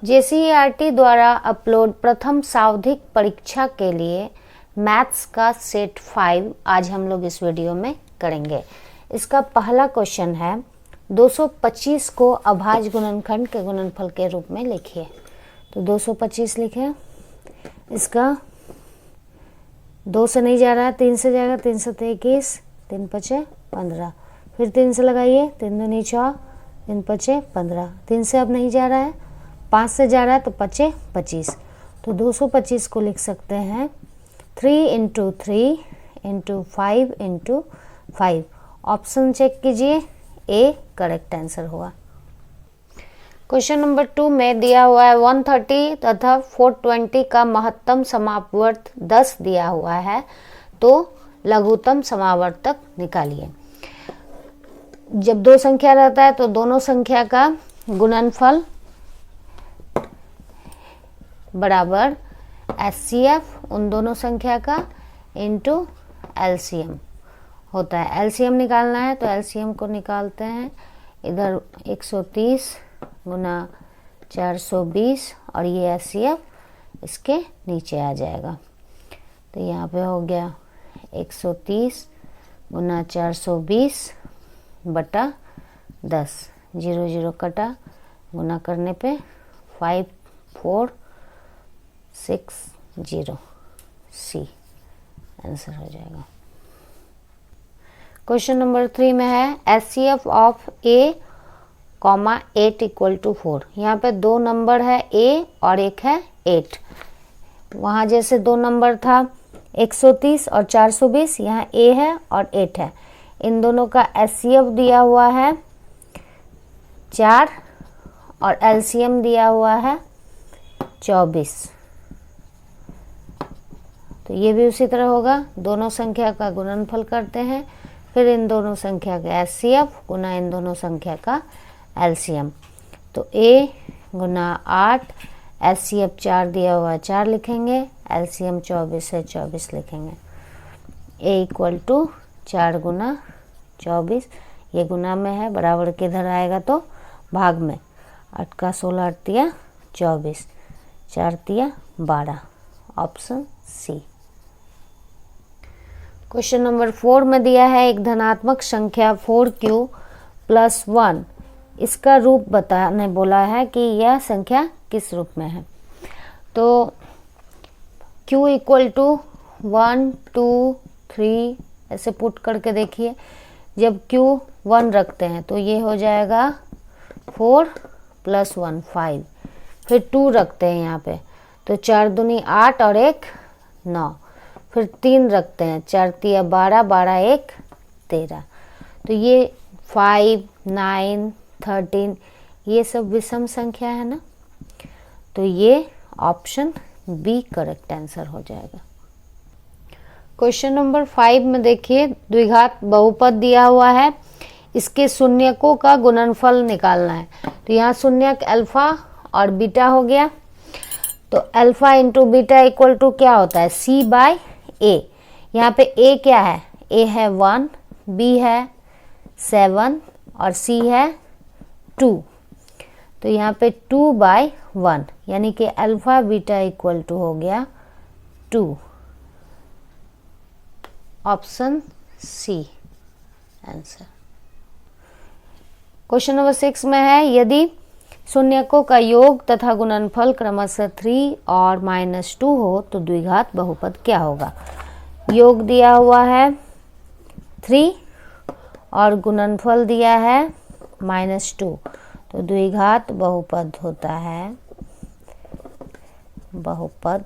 JCERT द्वारा upload प्रथम सांविधिक परीक्षा के लिए मैथ्स का सेट 5 आज हम लोग इस वीडियो में करेंगे। इसका पहला क्वेश्चन है 225 को अभाज्य गुणनखंड के गुणनफल के रूप में लिखिए। तो 225 लिखे, इसका 2 से नहीं जा रहा है, 3 से जाएगा, 3 से 21, 3 पचे 15, फिर 3 से लगाइए, 3 दूनी 6, 3 पचे 15, 3 से अब नहीं जा रहा है, 5 से जा रहा है तो पचे 25। तो 225 को लिख सकते हैं 3 into 3 into 5 into 5। Option check कीजिए, ए करेक्ट आंसर हुआ। क्वेश्चन नंबर 2 में दिया हुआ है 130 तथा 420 का महत्तम समापवर्त 10 दिया हुआ है, तो लघुत्तम समावर्तक निकालिए। जब दो संख्या रहता है तो दोनों संख्या का गुणनफल बराबर HCF उन दोनों संख्या का इंटू LCM होता है। LCM निकालना है तो LCM को निकालते हैं, इधर 130 गुना 420 और ये HCF इसके नीचे आ जाएगा। तो यहाँ पे हो गया 130 गुना 420 बटा 10, 0 0 कटा, गुना करने पे 5460 सी आंसर हो जाएगा। क्वेश्चन नंबर 3 में है HCF of A, 8 equal to 4। यहाँ पे दो नंबर है A और एक है 8। वहाँ जैसे दो नंबर था 130 और 420, यहाँ A है और 8 है। इन दोनों का HCF दिया हुआ है 4 और LCM दिया हुआ है 24। तो ये भी उसी तरह होगा, दोनों संख्या का गुणनफल करते हैं, फिर इन दोनों संख्या का HCF गुना इन दोनों संख्या का LCM। तो A गुना 8, HCF 4 दिया हुआ 4 लिखेंगे, LCM 24 है 24 लिखेंगे। A इक्वल टू 4 गुना 24, ये गुना में है, बराबर किधर आएगा तो भाग में। 8 का 16, 8 तिया 24, 4 तिया 12, ऑप्शन सी। क्वेश्चन नंबर 4 में दिया है एक धनात्मक संख्या 4Q प्लस 1, इसका रूप बताने बोला है कि यह संख्या किस रूप में है। तो Q इक्वल टू 1 2 3 ऐसे पुट करके देखिए। जब Q 1 रखते हैं तो ये हो जाएगा 4 प्लस 1 5, फिर 2 रखते हैं यहाँ पे तो 4 दूनी 8 और 1 9, फिर 3 रखते हैं, 4 तिया 12, 12 1 13। तो ये 5 9 13 ये सब विषम संख्या है ना, तो ये ऑप्शन बी करेक्ट आंसर हो जाएगा। क्वेश्चन नंबर 5 में देखिए द्विघात बहुपद दिया हुआ है, इसके शून्यकों का गुणनफल निकालना है। तो यहाँ शून्यक अल्फा और बीटा हो गया, तो alpha into beta equal to क्या होता है C बाय A। यहाँ पे A क्या है, A है 1, B है 7 और C है 2। तो यहाँ पे 2 बाय 1 यानी कि अल्फा बीटा इक्वल टू हो गया 2, option C answer. Question number 6 में है यदि शून्यकों का योग तथा गुणनफल क्रमशः 3 और -2 हो तो द्विघात बहुपद क्या होगा। योग दिया हुआ है 3 और गुणनफल दिया है -2, तो द्विघात बहुपद होता है बहुपद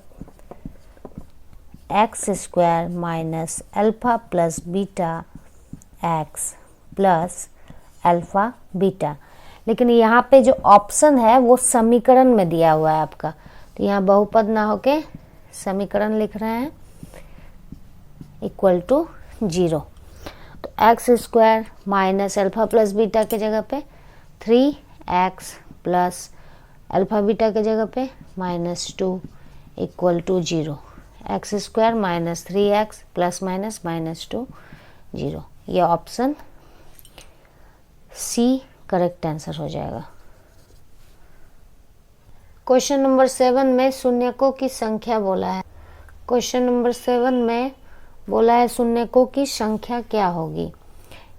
x² minus alpha plus beta x plus alpha beta. लेकिन यहाँ पे जो ऑप्शन है वो समीकरण में दिया हुआ है आपका, तो यहाँ बहुपद ना होके समीकरण लिख रहे हैं इक्वल टू 0। तो x² minus alpha plus beta के जगह पे 3x प्लस अल्फा बीटा के जगह पे -2 equal to 0। x² minus 3x plus minus -2 0, ये ऑप्शन सी करेक्ट आंसर हो जाएगा। क्वेश्चन नंबर 7 में शून्यकों की संख्या बोला है। क्वेश्चन नंबर 7 में बोला है शून्यकों की संख्या क्या होगी।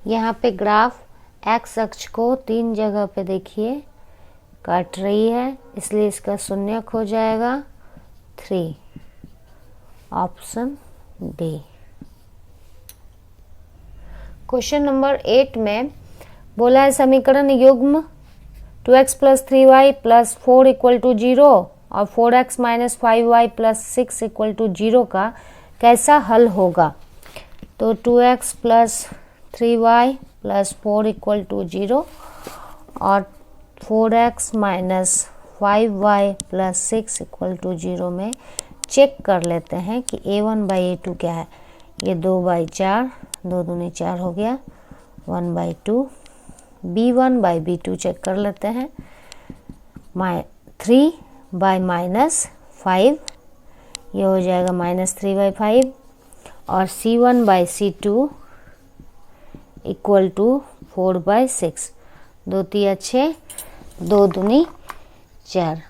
यहाँ पे ग्राफ एक्स अक्ष को 3 जगह पे देखिए काट रही है, इसलिए इसका शून्यक हो जाएगा 3, ऑप्शन डी। क्वेश्चन नंबर 8 में बोला है समीकरण युग्म 2x + 3y + 4 = 0 और 4x - 5y + 6 = 0 का कैसा हल होगा। तो 2x + 3y + 4 = 0 और 4x - 5y + 6 = 0 में चेक कर लेते हैं कि a1/a2 क्या है। ये 2/4, 2 दूनी 4 हो गया, 1/2। b1/b2 चेक कर लेते हैं, 3 by -5, ये हो जाएगा -3/5 और c1/c2 = 4/6, 2 3 6, 2 दूनी 4,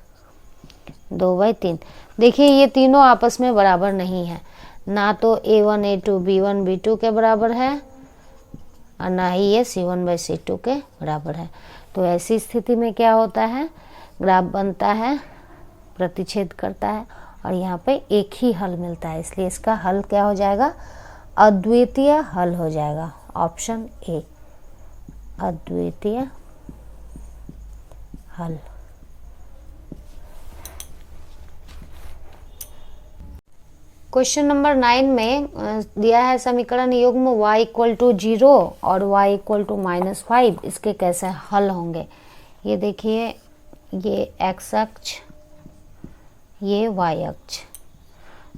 2/3। देखिए ये तीनों आपस में बराबर नहीं है, ना तो a1 a2 b1 b2 के बराबर है और ना ही ये c1/c2 के बराबर है। तो ऐसी स्थिति में क्या होता है, ग्राफ बनता है, प्रतिच्छेद करता है और यहाँ पे एक ही हल मिलता है, इसलिए इसका हल क्या हो जाएगा, अद्वितीय हल हो जाएगा, ऑप्शन ए, अद्वितीय हल। क्वेश्चन नंबर 9 में दिया है समीकरण युग्म y = 0 और y = -5, इसके कैसे हल होंगे। ये देखिए, ये x अक्ष, ये y अक्ष।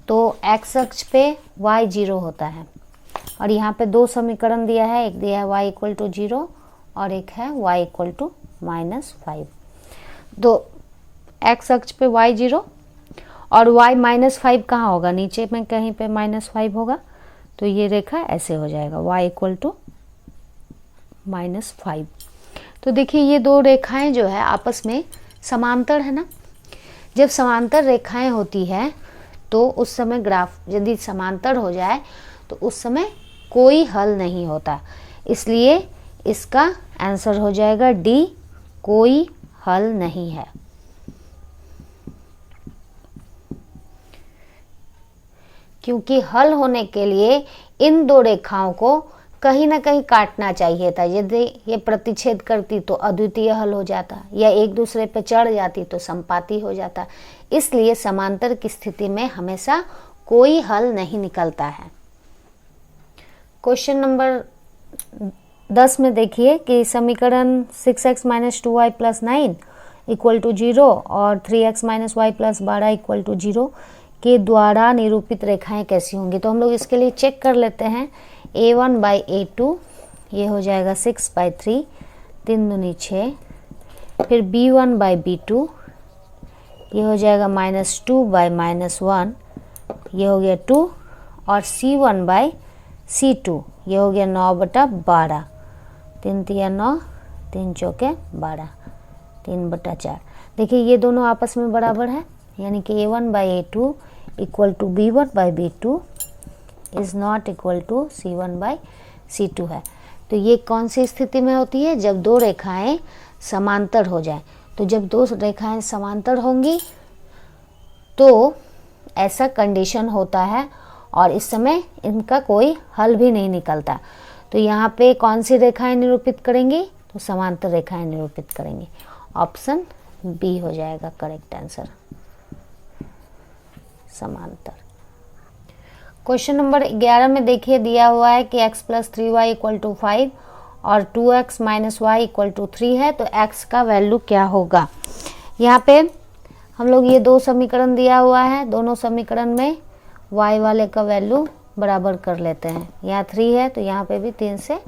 तो x अक्ष पे y 0 होता है और यहाँ पे 2 समीकरण दिया है, एक दिया है y = 0 और एक है y = -5। तो x अक्ष पे y 0 और y -5 कहाँ होगा, नीचे में कहीं पे -5 होगा, तो ये रेखा ऐसे हो जाएगा y = -5। तो देखिए ये 2 रेखाएं जो है आपस में समांतर है ना। जब समांतर रेखाएं होती है तो उस समय ग्राफ यदि समांतर हो जाए तो उस समय कोई हल नहीं होता, इसलिए इसका आंसर हो जाएगा डी, कोई हल नहीं है। क्योंकि हल होने के लिए इन 2 रेखाओं को कहीं ना कहीं काटना चाहिए था। यदि ये प्रतिच्छेद करती तो अद्वितीय हल हो जाता, या एक दूसरे पे चढ़ जाती तो संपाती हो जाता। इसलिए समांतर की स्थिति में हमेशा कोई हल नहीं निकलता है। क्वेश्चन नंबर 10 में देखिए कि समीकरण 6x - 2y + 9 = 0 और 3x - y + 12 = 0 के द्वारा निरूपित रेखाएं कैसी होंगी। तो हम लोग इसके लिए चेक कर लेते हैं। a1/a2 ये हो जाएगा 6/3, 3 दूनी 6, फिर b1/b2 ये हो जाएगा -2/-1, ये हो गया 2, और c1/c2 ये हो गया 9/12, 3 तिया 9, 3 चौके 12, 3/4। देखिए ये दोनों आपस में बराबर है, यानी कि a1/a2 = b1/b2 is not equal to c1/c2 है। तो ये कौन सी स्थिति में होती है, जब 2 रेखाएं समांतर हो जाएं। तो जब 2 रेखाएं समांतर होंगी तो ऐसा कंडीशन होता है और इस समय इनका कोई हल भी नहीं निकलता। तो यहाँ पे कौन सी रेखाएं निरूपित करेंगी, तो समांतर रेखाएं निरूपित करेंगी, ऑप्शन बी हो जाएगा करेक्ट आंसर, समांतर। क्वेश्चन नंबर 11 में देखिए दिया हुआ है कि x + 3y = 5 और 2x - y = 3 है, तो x का वैल्यू क्या होगा। यहाँ पे हम लोग ये 2 समीकरण दिया हुआ है, दोनों समीकरण में y वाले का वैल्यू बराबर कर लेते हैं। यहाँ 3 है तो यहाँ पे भी 3 से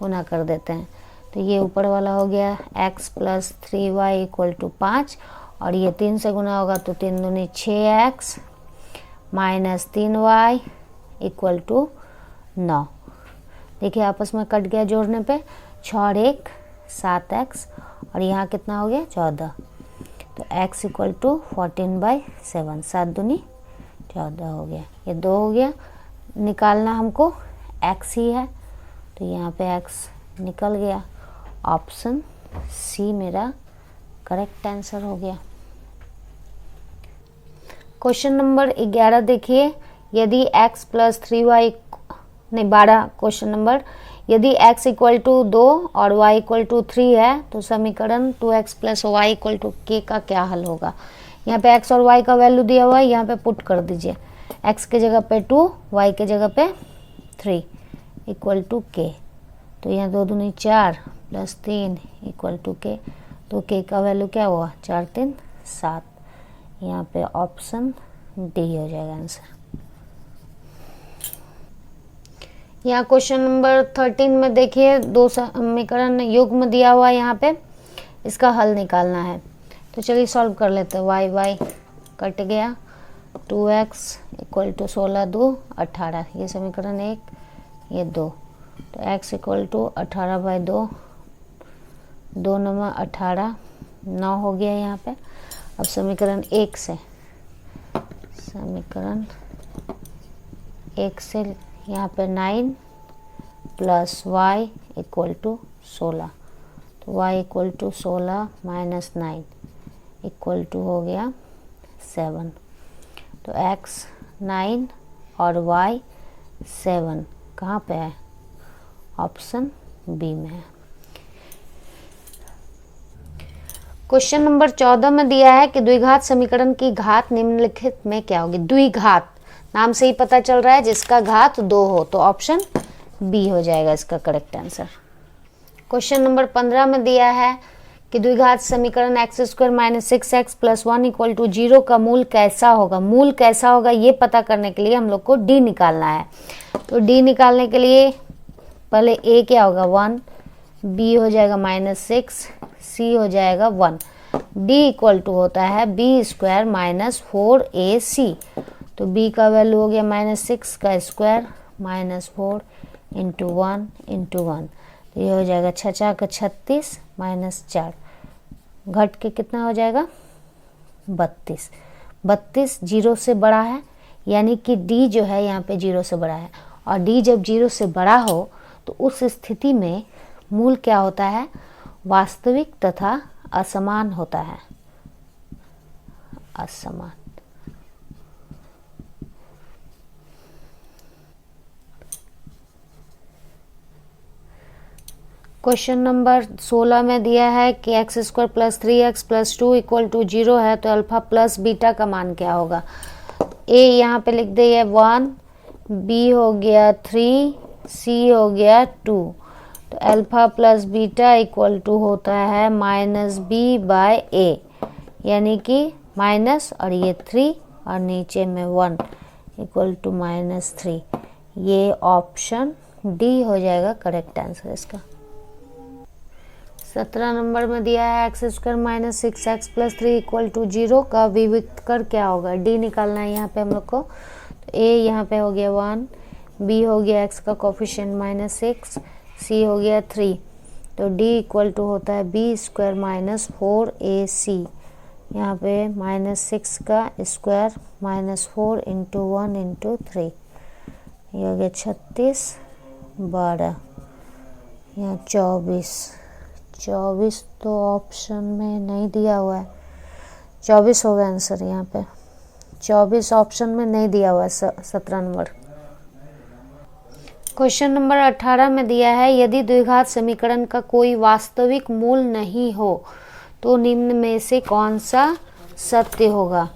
गुना कर देते हैं। तो ये ऊपर वाला हो गया x + 3y = 5 और ये 3 से गुना होगा तो 3 दूनी 6x - 3y = 9। देखिए आपस में कट गया जोड़ने पे, 6 और 1 7x और यहाँ कितना हो गया 14। तो x इक्वल टू 14/7, 7 दूनी 14 हो गया, ये 2 हो गया। निकालना हमको x ही है, तो यहाँ पे x निकल गया। ऑप्शन सी मेरा करेक्ट आंसर हो गया। क्वेश्चन नंबर 11 देखिए, यदि x प्लस 3y नहीं 12 क्वेश्चन नंबर, यदि x इक्वल टू 2 और y इक्वल टू 3 है तो समीकरण 2x plus Y equal to के का क्या हल होगा। यहाँ पे x और y का वैल्यू दिया हुआ है, यहाँ पे पुट कर दीजिए। x के जगह पे 2, y के जगह पे 3 इक्वल टू के, तो यहाँ 2 दूनी 4 प्लस 3 इक्वल टू के, तो के का वैल्यू क्या हुआ 4 3 7। यहाँ पे ऑप्शन डी हो जाएगा आंसर। यहाँ क्वेश्चन नंबर 13 में देखिए, 2 समीकरण युग्म दिया हुआ है, यहाँ पे इसका हल निकालना है। तो चलिए सॉल्व कर लेते हैं। वाई वाई कट गया, 2x इक्वल टू 16 2 18, ये समीकरण 1, ये 2, तो x इक्वल टू 18/2, 2 9 18, 9 हो गया यहाँ पे। अब समीकरण 1 से, समीकरण 1 से यहाँ पे 9 प्लस y इक्वल टू 16, तो y equal to 16 minus 9 equal to हो गया 7, तो x 9 और y 7 कहाँ पे है, ऑप्शन बी में है। क्वेश्चन नंबर 14 में दिया है कि द्विघात समीकरण की घात निम्नलिखित में क्या होगी। द्विघात नाम से ही पता चल रहा है, जिसका घात 2 हो, तो ऑप्शन बी हो जाएगा इसका करेक्ट आंसर। क्वेश्चन नंबर 15 में दिया है कि द्विघात समीकरण x² minus 6x plus 1 equal to 0 का मूल कैसा होगा। मूल कैसा होगा ये पता करने के लिए हम लोग को डी निकालना है। तो डी निकालने के लिए पहले a क्या होगा 1, b हो जाएगा -6, c हो जाएगा 1, d इक्वल टू होता है b² माइनस 4ac, तो b का वैल्यू हो गया -6 का स्क्वायर माइनस 4 इंटू 1 इंटू 1, तो ये हो जाएगा 6 का 36 माइनस 4, घट के कितना हो जाएगा 32। 32 0 से बड़ा है, यानी कि d जो है यहाँ पे 0 से बड़ा है, और d जब 0 से बड़ा हो तो उस स्थिति में मूल क्या होता है, वास्तविक तथा असमान होता है, असमान। क्वेश्चन नंबर 16 में दिया है कि x² plus 3x plus 2 equal to 0 है, तो अल्फा प्लस बीटा का मान क्या होगा। a यहाँ पे लिख दिए 1, b हो गया 3, c हो गया 2, तो alpha plus beta equal to होता है -b/a, यानी कि माइनस और ये 3 और नीचे में 1 इक्वल टू -3, ये ऑप्शन डी हो जाएगा करेक्ट आंसर इसका। 17 नंबर में दिया है x² minus 6x plus 3 equal to 0 का विविक्तर क्या होगा। डी निकालना है यहाँ पे हम लोग को, तो a यहाँ पे हो गया 1, b हो गया x का कोफिशिएंट -6, c हो गया 3, तो d इक्वल टू होता है b² माइनस 4ac, यहाँ पे -6 का स्क्वायर माइनस 4 इंटू 1 इंटू 3, ये हो गया 36 12, यहाँ 24 तो ऑप्शन में नहीं दिया हुआ है, 24 होगा आंसर यहाँ पे, 24 ऑप्शन में नहीं दिया हुआ है 17 नंबर। क्वेश्चन नंबर 18 में दिया है यदि द्विघात समीकरण का कोई वास्तविक मूल नहीं हो तो निम्न में से कौन सा सत्य होगा।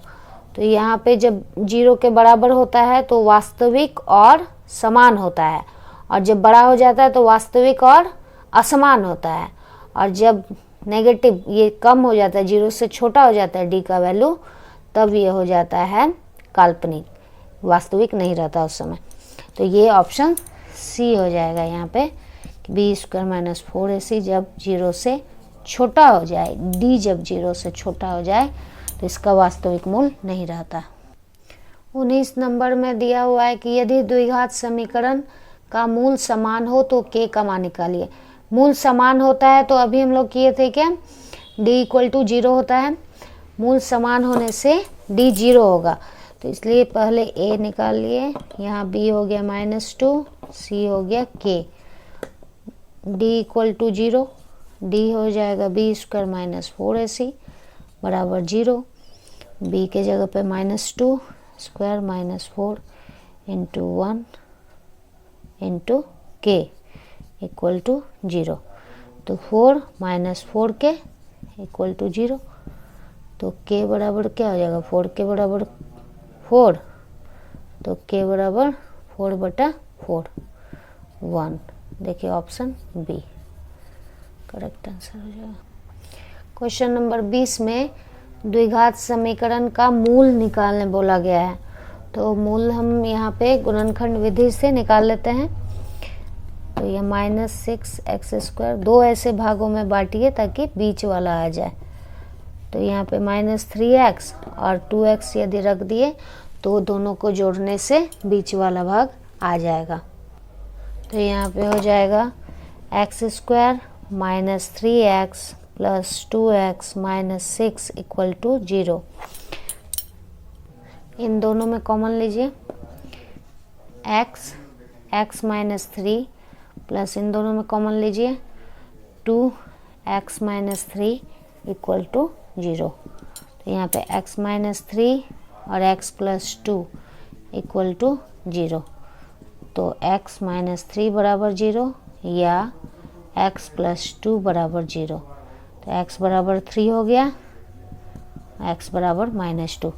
तो यहाँ पे जब 0 के बराबर होता है तो वास्तविक और समान होता है, और जब बड़ा हो जाता है तो वास्तविक और असमान होता है, और जब नेगेटिव ये कम हो जाता है 0 से छोटा हो जाता है डी का वैल्यू, तब ये हो जाता है काल्पनिक, वास्तविक नहीं रहता उस समय। तो ये ऑप्शन सी हो जाएगा यहाँ पे, b² माइनस 4ac जब 0 से छोटा हो जाए, डी जब 0 से छोटा हो जाए तो इसका वास्तविक मूल नहीं रहता। 19 नंबर में दिया हुआ है कि यदि द्विघात समीकरण का मूल समान हो तो k का मान निकालिए। मूल समान होता है तो अभी हम लोग किए थे क्या, d इक्वल टू 0 होता है, मूल समान होने से d 0 होगा, तो इसलिए पहले a निकाल लिए। यहाँ b हो गया -2, c हो गया k, d equal to 0, d हो जाएगा b² -4ac बराबर 0। b के जगह पे -2 square -4 into 1 into k equal to 0। तो 4 -4k इक्वल टू 0। तो k बराबर क्या हो जाएगा, 4k बराबर 4, तो k बराबर 4/4 1। देखिए ऑप्शन बी करेक्ट आंसर हो जाएगा। क्वेश्चन नंबर 20 में द्विघात समीकरण का मूल निकालने बोला गया है। तो मूल हम यहाँ पे गुणनखंड विधि से निकाल लेते हैं। तो यह -6x², दो ऐसे भागों में बांटिए ताकि बीच वाला आ जाए। तो यहाँ पे -3x और 2x यदि रख दिए तो दोनों को जोड़ने से बीच वाला भाग आ जाएगा। तो यहाँ पे हो जाएगा x² -3x + 2x - 6 equal to 0। इन दोनों में कॉमन लीजिए, x -3 प्लस इन दोनों में कॉमन लीजिए 2x - 3 इक्वल टू 0। तो यहाँ पे x -3 और x + 2 इक्वल टू 0। तो x -3 बराबर 0 या x + 2 बराबर 0। तो x बराबर 3 हो गया, x बराबर -2।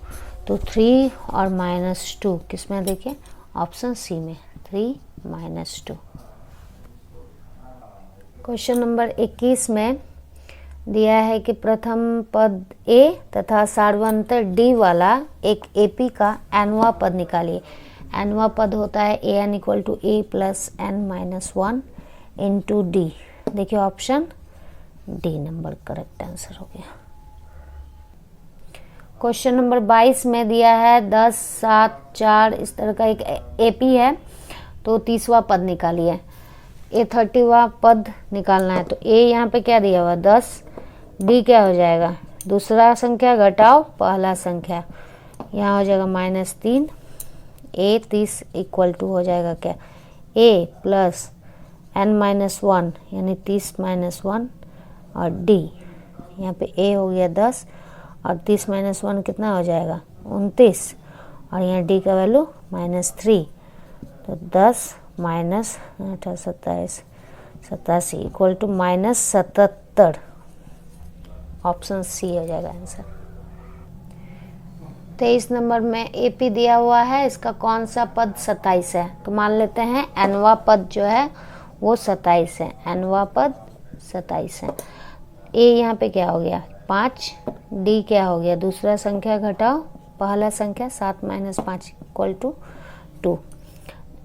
तो 3 और -2 किस में, देखिए ऑप्शन सी में 3 - 2। क्वेश्चन नंबर 21 में दिया है कि प्रथम पद a तथा सार्वंतर d वाला एक AP का nवां पद निकालिए। nवां पद होता है an equal to a + n-1 into d। देखिए ऑप्शन डी नंबर करेक्ट आंसर हो गया। क्वेश्चन नंबर 22 में दिया है 10, 7, 4 इस तरह का एक AP है। तो 30वां पद निकालिए। a 30वां पद निकालना है। तो a यहाँ पे क्या दिया हुआ 10, d क्या हो जाएगा, दूसरा संख्या घटाओ पहला संख्या, यहाँ हो जाएगा -3, a 30 इक्वल टू हो जाएगा क्या, a + n-1 यानी 30 - 1 और d, यहाँ पे a हो गया 10 और 30 - 1 कितना हो जाएगा 29 और यहाँ d का वैल्यू -3। तो 10 - 27 87 इक्वल टू -77। ऑप्शन सी हो जाएगा आंसर। 23 नंबर में AP दिया हुआ है, इसका कौन सा पद 27 है। तो मान लेते हैं nवां पद जो है वो 27 है, nवां पद 27 है। a यहाँ पे क्या हो गया 5, d क्या हो गया दूसरा संख्या घटाओ पहला संख्या 7 - 5 इक्वल टू 2।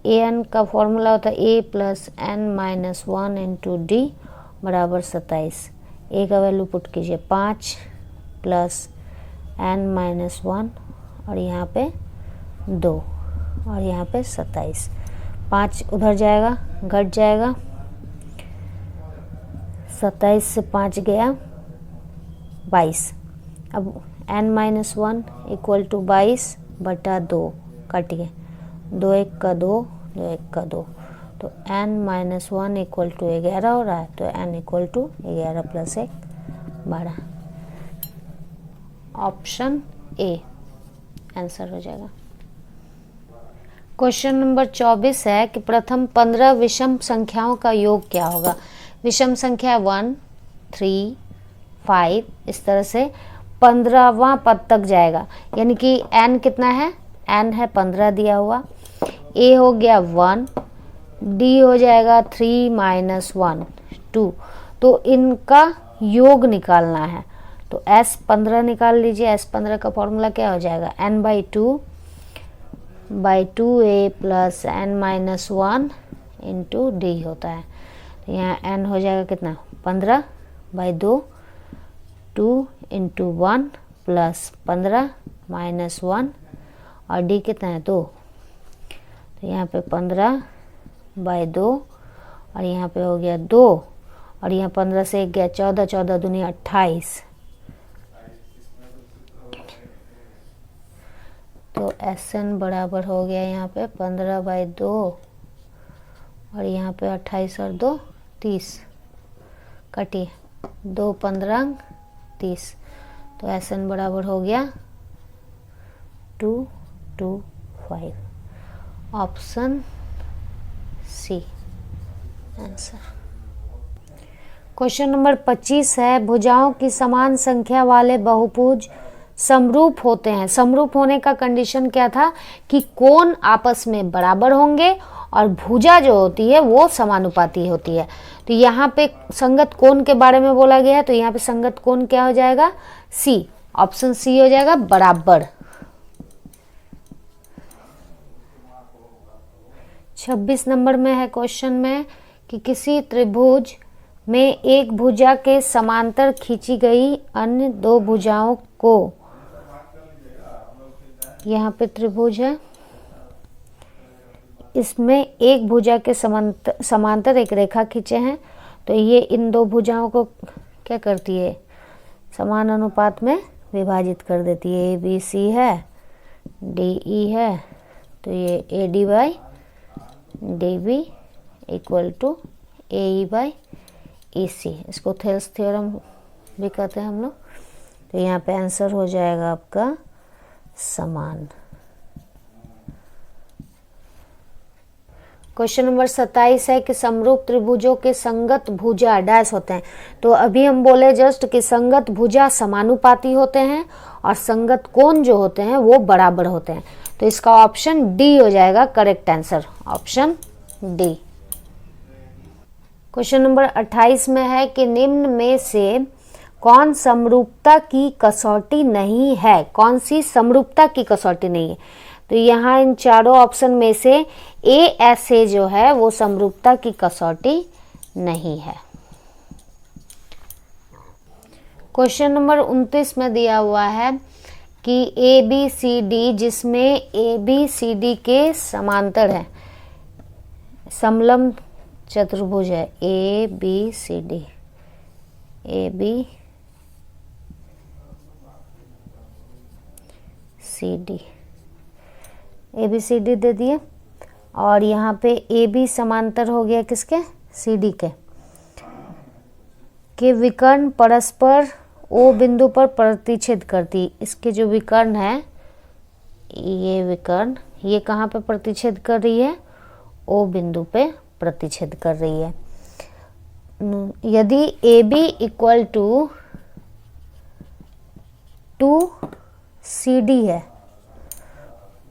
an का फॉर्मूला होता है a + n-1 इंटू d बराबर 27। a का वैल्यू पुट कीजिए 5 + n-1 और यहाँ पे 2 और यहाँ पे 27। 5 उधर जाएगा घट जाएगा, 27 से 5 गया 22। अब n-1 इक्वल टू 22/2 काटिए, 2 1 का 2, 2 1 का 2। तो n-1 इक्वल टू 11 हो रहा है। तो n equal to 11 + 1 12। Option A answer हो जाएगा। क्वेश्चन नंबर 24 है कि प्रथम 15 विषम संख्याओं का योग क्या होगा। विषम संख्या 1, 3, 5 इस तरह से 15वां पद तक जाएगा। यानी कि n कितना है, n है 15 दिया हुआ, a हो गया 1, d हो जाएगा 3 - 1 2। तो इनका योग निकालना है। तो S15 निकाल लीजिए। S15 का फॉर्मूला क्या हो जाएगा n/2 a + n-1 into d होता है। तो यहाँ n हो जाएगा कितना 15/2, 2 इंटू 1 + 15 - 1 और d कितना है 2। तो यहाँ पे 15/2 और यहाँ पे हो गया 2 और यहाँ 15 से 1 गया 14, 14 दूनी 28 तो SN बराबर हो गया यहाँ पे 15/2 और यहाँ पे 28 और 2 30, कटिए 2 15 30, तो SN बराबर हो गया 225। Option C answer. Question number 25 है, भुजाओं की समान संख्या वाले बहुभुज समरूप होते हैं। समरूप होने का कंडीशन क्या था कि कोण आपस में बराबर होंगे और भुजा जो होती है वो समानुपाती होती है। तो यहाँ पे संगत कोण के बारे में बोला गया है, तो यहाँ पे संगत कोण क्या हो जाएगा, सी, ऑप्शन सी हो जाएगा बराबर। 26 नंबर में है क्वेश्चन में कि किसी त्रिभुज में एक भुजा के समांतर खींची गई अन्य दो भुजाओं को, यहाँ पे त्रिभुज है, इसमें एक भुजा के समांतर एक रेखा खींचे हैं, तो ये इन दो भुजाओं को क्या करती है, समान अनुपात में विभाजित कर देती है। ABC है, DE है, तो ये AD/DB इक्वल टू AE/EC, इसको थेल्स थ्योरम भी कहते हैं हम लोग। तो यहाँ पे आंसर हो जाएगा आपका समान। क्वेश्चन नंबर 27 है कि समरूप त्रिभुजों के संगत भुजा डैश होते हैं। तो अभी हम बोले जस्ट कि संगत भुजा समानुपाती होते हैं और संगत कोण जो होते हैं वो बराबर होते हैं। तो इसका ऑप्शन डी हो जाएगा correct answer, option D. Question number 28 में है कि निम्न में से कौन समरूपता की कसौटी नहीं है। कौन सी समरूपता की कसौटी नहीं है, तो यहाँ इन चारों ऑप्शन में से ऐसे जो है वो समरूपता की कसौटी नहीं है। क्वेश्चन नंबर 29 में दिया हुआ है कि ABCD, जिसमें ABCD के समांतर है, समलंब चतुर्भुज है, ABCD ABCD दे दिए और यहाँ पे AB समांतर हो गया किसके, CD के विकर्ण परस्पर O बिंदु पर प्रतिच्छेद करती। इसके जो विकर्ण है, ये विकर्ण, ये कहाँ पे प्रतिच्छेद कर रही है, O बिंदु पे प्रतिच्छेद कर रही है। यदि AB इक्वल टू 2CD है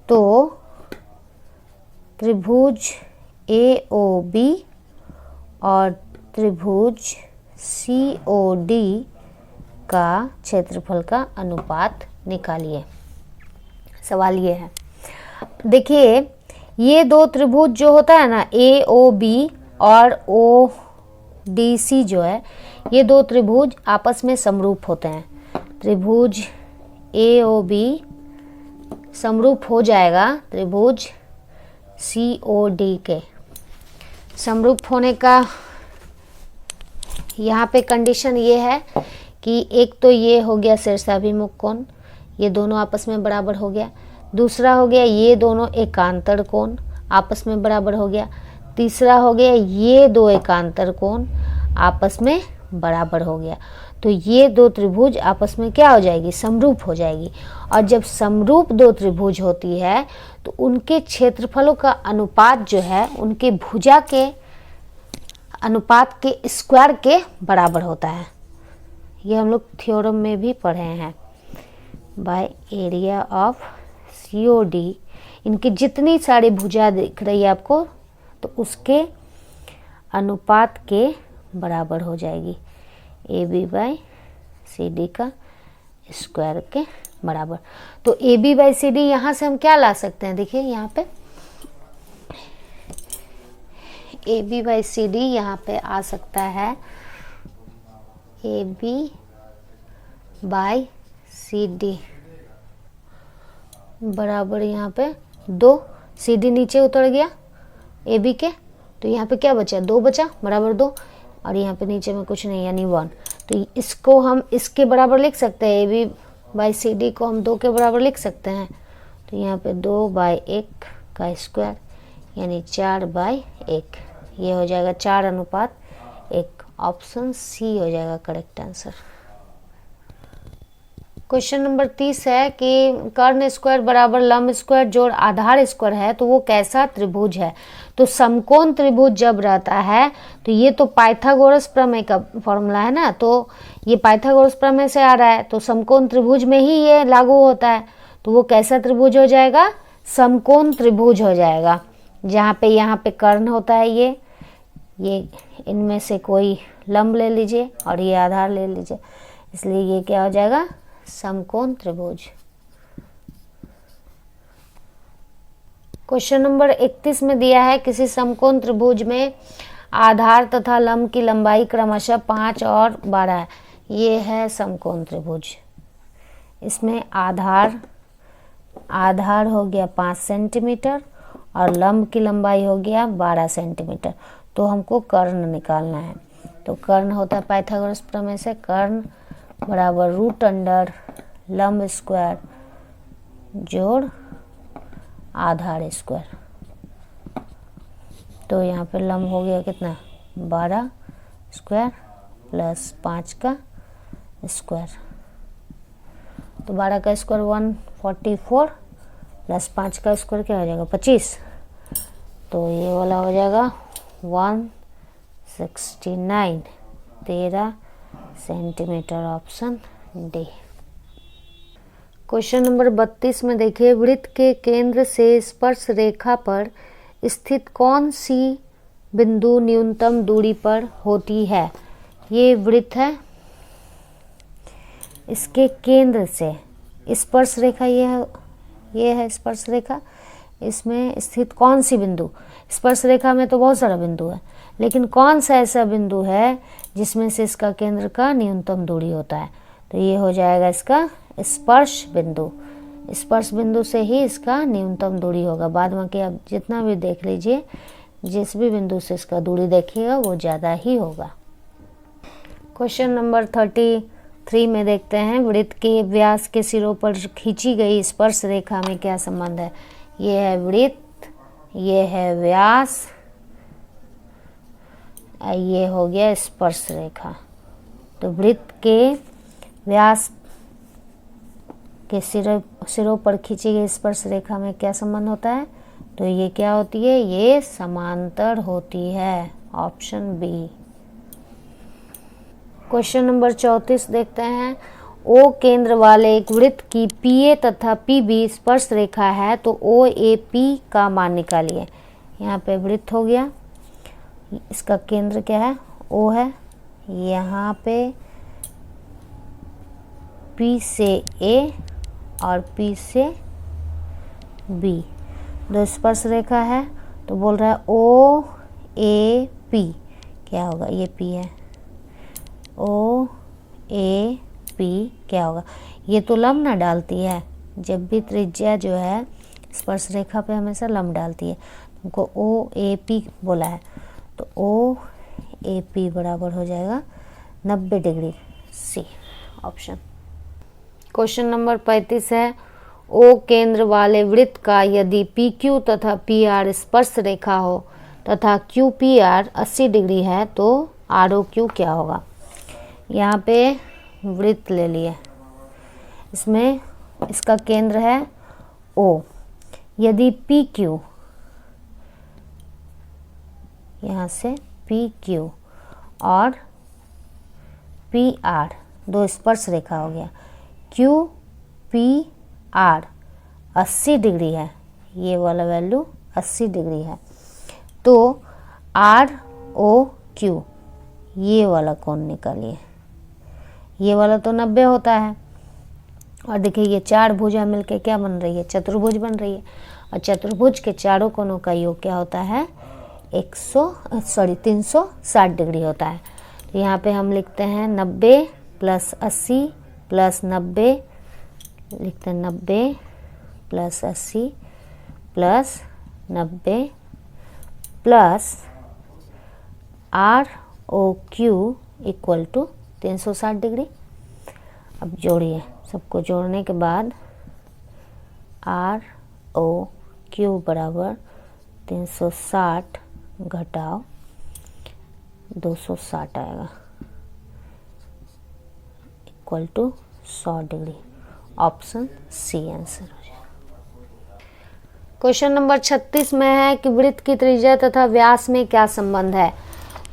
तो त्रिभुज AOB और त्रिभुज COD का क्षेत्रफल का अनुपात निकालिए। सवाल ये है, देखिए ये दो त्रिभुज जो होता है ना, AOB और ODC जो है, ये दो त्रिभुज आपस में समरूप होते हैं। त्रिभुज AOB समरूप हो जाएगा त्रिभुज COD के। समरूप होने का यहाँ पे कंडीशन ये है कि एक तो ये हो गया शीर्षाभिमुख कोण, ये दोनों आपस में बराबर हो गया। दूसरा हो गया ये दोनों एकांतर कोण आपस में बराबर हो गया। तीसरा हो गया ये दो एकांतर कोण आपस में बराबर हो गया। तो ये दो त्रिभुज आपस में क्या हो जाएगी, समरूप हो जाएगी। और जब समरूप दो त्रिभुज होती है तो उनके क्षेत्रफलों का अनुपात जो है उनके भुजा के अनुपात के स्क्वायर के बराबर होता है। ये हम लोग थ्योरम में भी पढ़े हैं। बाय एरिया ऑफ COD, इनकी जितनी सारी भुजा दिख रही है आपको तो उसके अनुपात के बराबर हो जाएगी। AB/CD का स्क्वायर के बराबर। तो AB/CD यहाँ से हम क्या ला सकते हैं, देखिए यहाँ पे AB/CD यहाँ पे आ सकता है AB/CD बराबर, यहाँ पे 2, CD नीचे उतर गया AB के, तो यहाँ पे क्या बचा, 2 बचा, बराबर 2, और यहाँ पे नीचे में कुछ नहीं यानी 1। तो इसको हम इसके बराबर लिख सकते हैं, AB/CD को हम 2 के बराबर लिख सकते हैं। तो यहाँ पे 2/1 का स्क्वायर यानी 4/1, ये हो जाएगा 4:1। ऑप्शन सी हो जाएगा करेक्ट आंसर। क्वेश्चन नंबर 30 है कि कर्ण स्क्वायर बराबर लंब स्क्वायर जोड़ आधार स्क्वायर है तो वो कैसा त्रिभुज है। तो समकोण त्रिभुज जब रहता है तो ये तो पाइथागोरस प्रमेय का फॉर्मूला है ना, तो ये पाइथागोरस प्रमेय से आ रहा है, तो समकोण त्रिभुज में ही ये लागू होता है। तो वो कैसा त्रिभुज हो जाएगा, समकोण त्रिभुज हो जाएगा, जहाँ पे यहाँ पे कर्ण होता है, ये इनमें से कोई लंब ले लीजिए और ये आधार ले लीजिए, इसलिए ये क्या हो जाएगा, समकोण त्रिभुज। क्वेश्चन नंबर 31 में दिया है किसी समकोण त्रिभुज में आधार तथा लंब की लंबाई क्रमशः 5 और 12 है। ये है समकोण त्रिभुज। इसमें आधार हो गया 5 सेंटीमीटर और लंब की लंबाई हो गया 12 सेंटीमीटर। तो हमको कर्ण निकालना है। तो कर्ण होता है पाइथागोरस प्रमेय से, कर्ण बराबर √अंडर लंब स्क्वायर जोड़ आधार स्क्वायर। तो यहाँ पे लंब हो गया कितना, 12 स्क्वायर प्लस 5 का स्क्वायर। तो 12 का स्क्वायर 144 प्लस 5 का स्क्वायर क्या हो जाएगा, 25। तो ये वाला हो जाएगा 169, 13 centimetre, option D. Question number 32 में देखिए, वृत्त के केंद्र से स्पर्श रेखा पर स्थित कौन सी बिंदु न्यूनतम दूरी पर होती है। ये वृत्त है, इसके केंद्र से स्पर्श रेखा ये है स्पर्श रेखा, इसमें स्थित कौन सी बिंदु, स्पर्श रेखा में तो बहुत सारा बिंदु है, लेकिन कौन सा ऐसा बिंदु है जिसमें से इसका केंद्र का न्यूनतम दूरी होता है। तो ये हो जाएगा इसका स्पर्श बिंदु। स्पर्श बिंदु से ही इसका न्यूनतम दूरी होगा। बाद में कि आप जितना भी देख लीजिए, जिस भी बिंदु से इसका दूरी देखिएगा वो ज़्यादा ही होगा। क्वेश्चन नंबर 33 में देखते हैं, वृत्त के व्यास के सिरों पर खींची गई स्पर्श रेखा में क्या संबंध है। ये है वृत्त, ये है व्यास, ये हो गया स्पर्श रेखा। तो वृत्त के व्यास के सिरों पर खींची गई स्पर्श रेखा में क्या संबंध होता है। तो ये क्या होती है, ये समांतर होती है, ऑप्शन बी। क्वेश्चन नंबर 34 देखते हैं, ओ केंद्र वाले एक वृत्त की PA तथा PB स्पर्श रेखा है तो OAP का मान निकालिए। यहाँ पे वृत्त हो गया, इसका केंद्र क्या है, O है, यहाँ पे P से A और P से B दो स्पर्श रेखा है। तो बोल रहा है OAP क्या होगा, ये P है, OAP क्या होगा। ये तो लंब ना डालती है, जब भी त्रिज्या जो है स्पर्श रेखा पे हमेशा लंब डालती है। हमको OAP बोला है, तो OAP बराबर हो जाएगा 90 degree, C option. Question number 35 है, ओ केंद्र वाले वृत्त का यदि PQ तथा PR स्पर्श रेखा हो तथा QPR 80 डिग्री है तो ROQ क्या होगा। यहाँ पे वृत्त ले लिए, इसमें इसका केंद्र है O, यदि PQ, यहाँ से PQ और PR दो स्पर्श रेखा हो गया, QPR 80 डिग्री है, ये वाला वैल्यू 80 डिग्री है, तो ROQ ये वाला कोण निकालिए। ये वाला तो 90 होता है, और देखिए ये चार भुजा मिलके क्या बन रही है, चतुर्भुज बन रही है, और चतुर्भुज के चारों कोणों का योग क्या होता है, 360 डिग्री होता है। तो यहाँ पे हम लिखते हैं 90 + 80 + 90, लिखते हैं 90 + 80 + 90 प्लस ROQ = 360 डिग्री। अब जोड़िए, सबको जोड़ने के बाद ओ क्यू बराबर 360 घटाव 260 आएगा equal to 100 degree. Option C answer हो जाएगा। क्वेश्चन नंबर 36 में है कि वृत्त की त्रिज्या तथा व्यास में क्या संबंध है।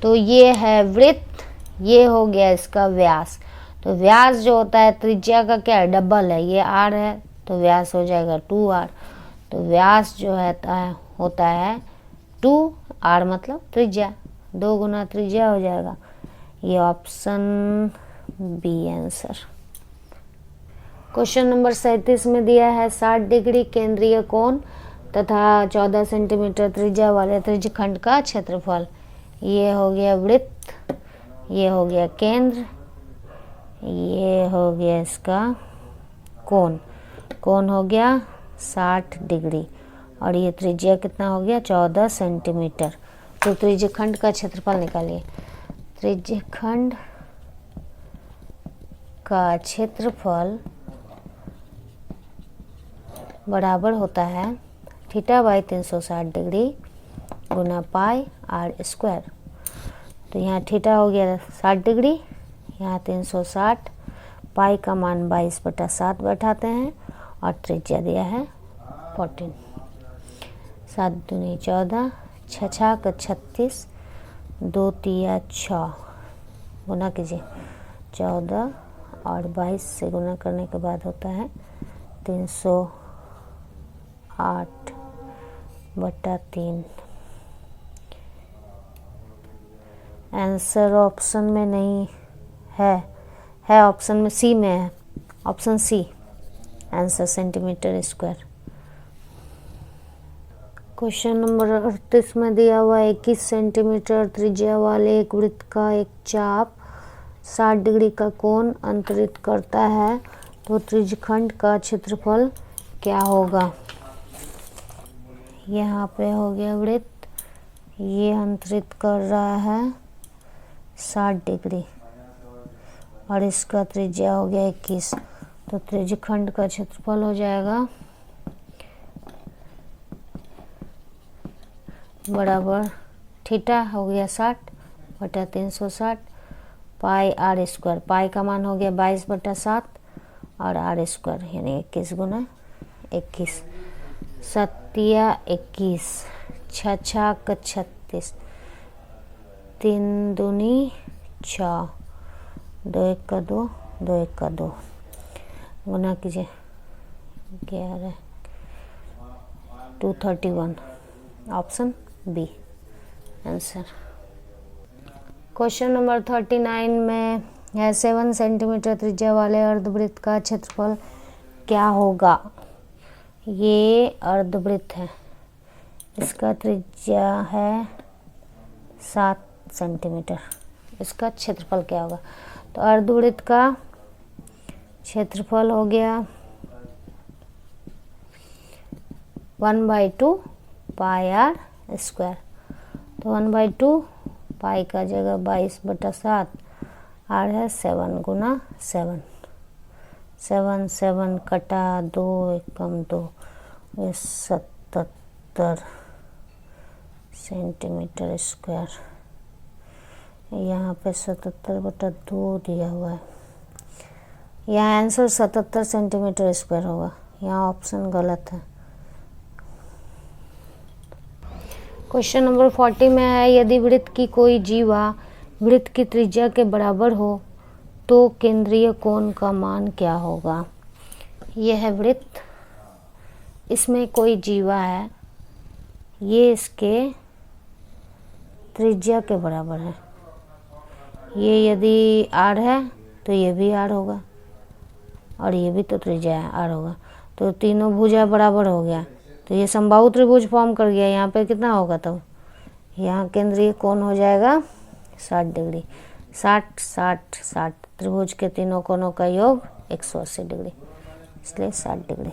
तो ये है वृत्त, ये हो गया इसका व्यास। तो व्यास जो होता है त्रिज्या का क्या है, डबल है, ये आर है तो व्यास हो जाएगा 2r। तो व्यास जो है होता है 2r मतलब त्रिज्या, 2 गुना त्रिज्या हो जाएगा। ये option B answer. Question number 37 में दिया है 60 डिग्री केंद्रीय कोण तथा 14 सेंटीमीटर त्रिज्या वाले त्रिज्यखंड का क्षेत्रफल। ये हो गया वृत्त, ये हो गया केंद्र, ये हो गया इसका कोण। कोण हो गया 60 डिग्री और ये त्रिज्या कितना हो गया 14 सेंटीमीटर। तो त्रिज्यखंड का क्षेत्रफल निकालिए। त्रिज्यखंड का क्षेत्रफल बराबर होता है थीटा बाई 360 डिग्री गुना पाई आर स्क्वायर। तो यहाँ थीटा हो गया 60 डिग्री, यहाँ 360, पाई का मान 22/7 बैठाते हैं और त्रिज्या दिया है 14। 7 दूनी 14, 6 का 36, 2 तिया 6, गुना कीजिए 14 और 22 से गुना करने के बाद होता है 308/3। आंसर ऑप्शन में नहीं है ऑप्शन में सी में है, option C answer centimetre square. Question number 38 में दिया हुआ 21 सेंटीमीटर त्रिज्या वाले एक वृत्त का एक चाप 60 डिग्री का कोण अंतरित करता है, तो त्रिज्यखंड का क्षेत्रफल क्या होगा। यहाँ पे हो गया वृत्त, ये अंतरित कर रहा है 60 डिग्री और इसका त्रिज्या हो गया 21। तो त्रिज्यखंड का क्षेत्रफल हो जाएगा बराबर थीटा हो गया 60/360 पाई आर स्क्वायर। पाई का मान हो गया 22/7 और आर स्क्वायर यानी 21 गुना 21। 7 21, 6 का 36, 3 दूनी 6, 2 1 का 2, 2 1 का 2, गुना कीजिए 11, 231। Option B answer. Question number 39 में है 7 सेंटीमीटर त्रिज्या वाले अर्धवृत्त का क्षेत्रफल क्या होगा। ये अर्धवृत्त है, इसका त्रिज्या है 7 सेंटीमीटर, इसका क्षेत्रफल क्या होगा। तो अर्धवृत्त का क्षेत्रफल हो गया 1/2 पाई आर स्क्वायर। तो 1/2 पाई का जगह 22/7, आर है 7 गुना 7, 7 7 कटा 2 एकम 2, 77 सेंटीमीटर स्क्वायर। यहाँ पे 77/2 दिया हुआ है, यहाँ आंसर 77 सेंटीमीटर स्क्वायर होगा, यहाँ ऑप्शन गलत है। क्वेश्चन नंबर 40 में है यदि वृत्त की कोई जीवा वृत्त की त्रिज्या के बराबर हो तो केंद्रीय कोण का मान क्या होगा। यह है वृत्त, इसमें कोई जीवा है, ये इसके त्रिज्या के बराबर है। ये यदि आर है तो ये भी आर होगा और ये भी तो त्रिज्या है आर होगा। तो तीनों भुजा बराबर हो गया, तो ये समबाहु त्रिभुज फॉर्म कर गया। यहाँ पे कितना होगा तब, यहाँ केंद्रीय कोण हो जाएगा 60 डिग्री। 60 60 60 त्रिभुज के तीनों कोणों का योग 180 डिग्री, इसलिए 60 डिग्री।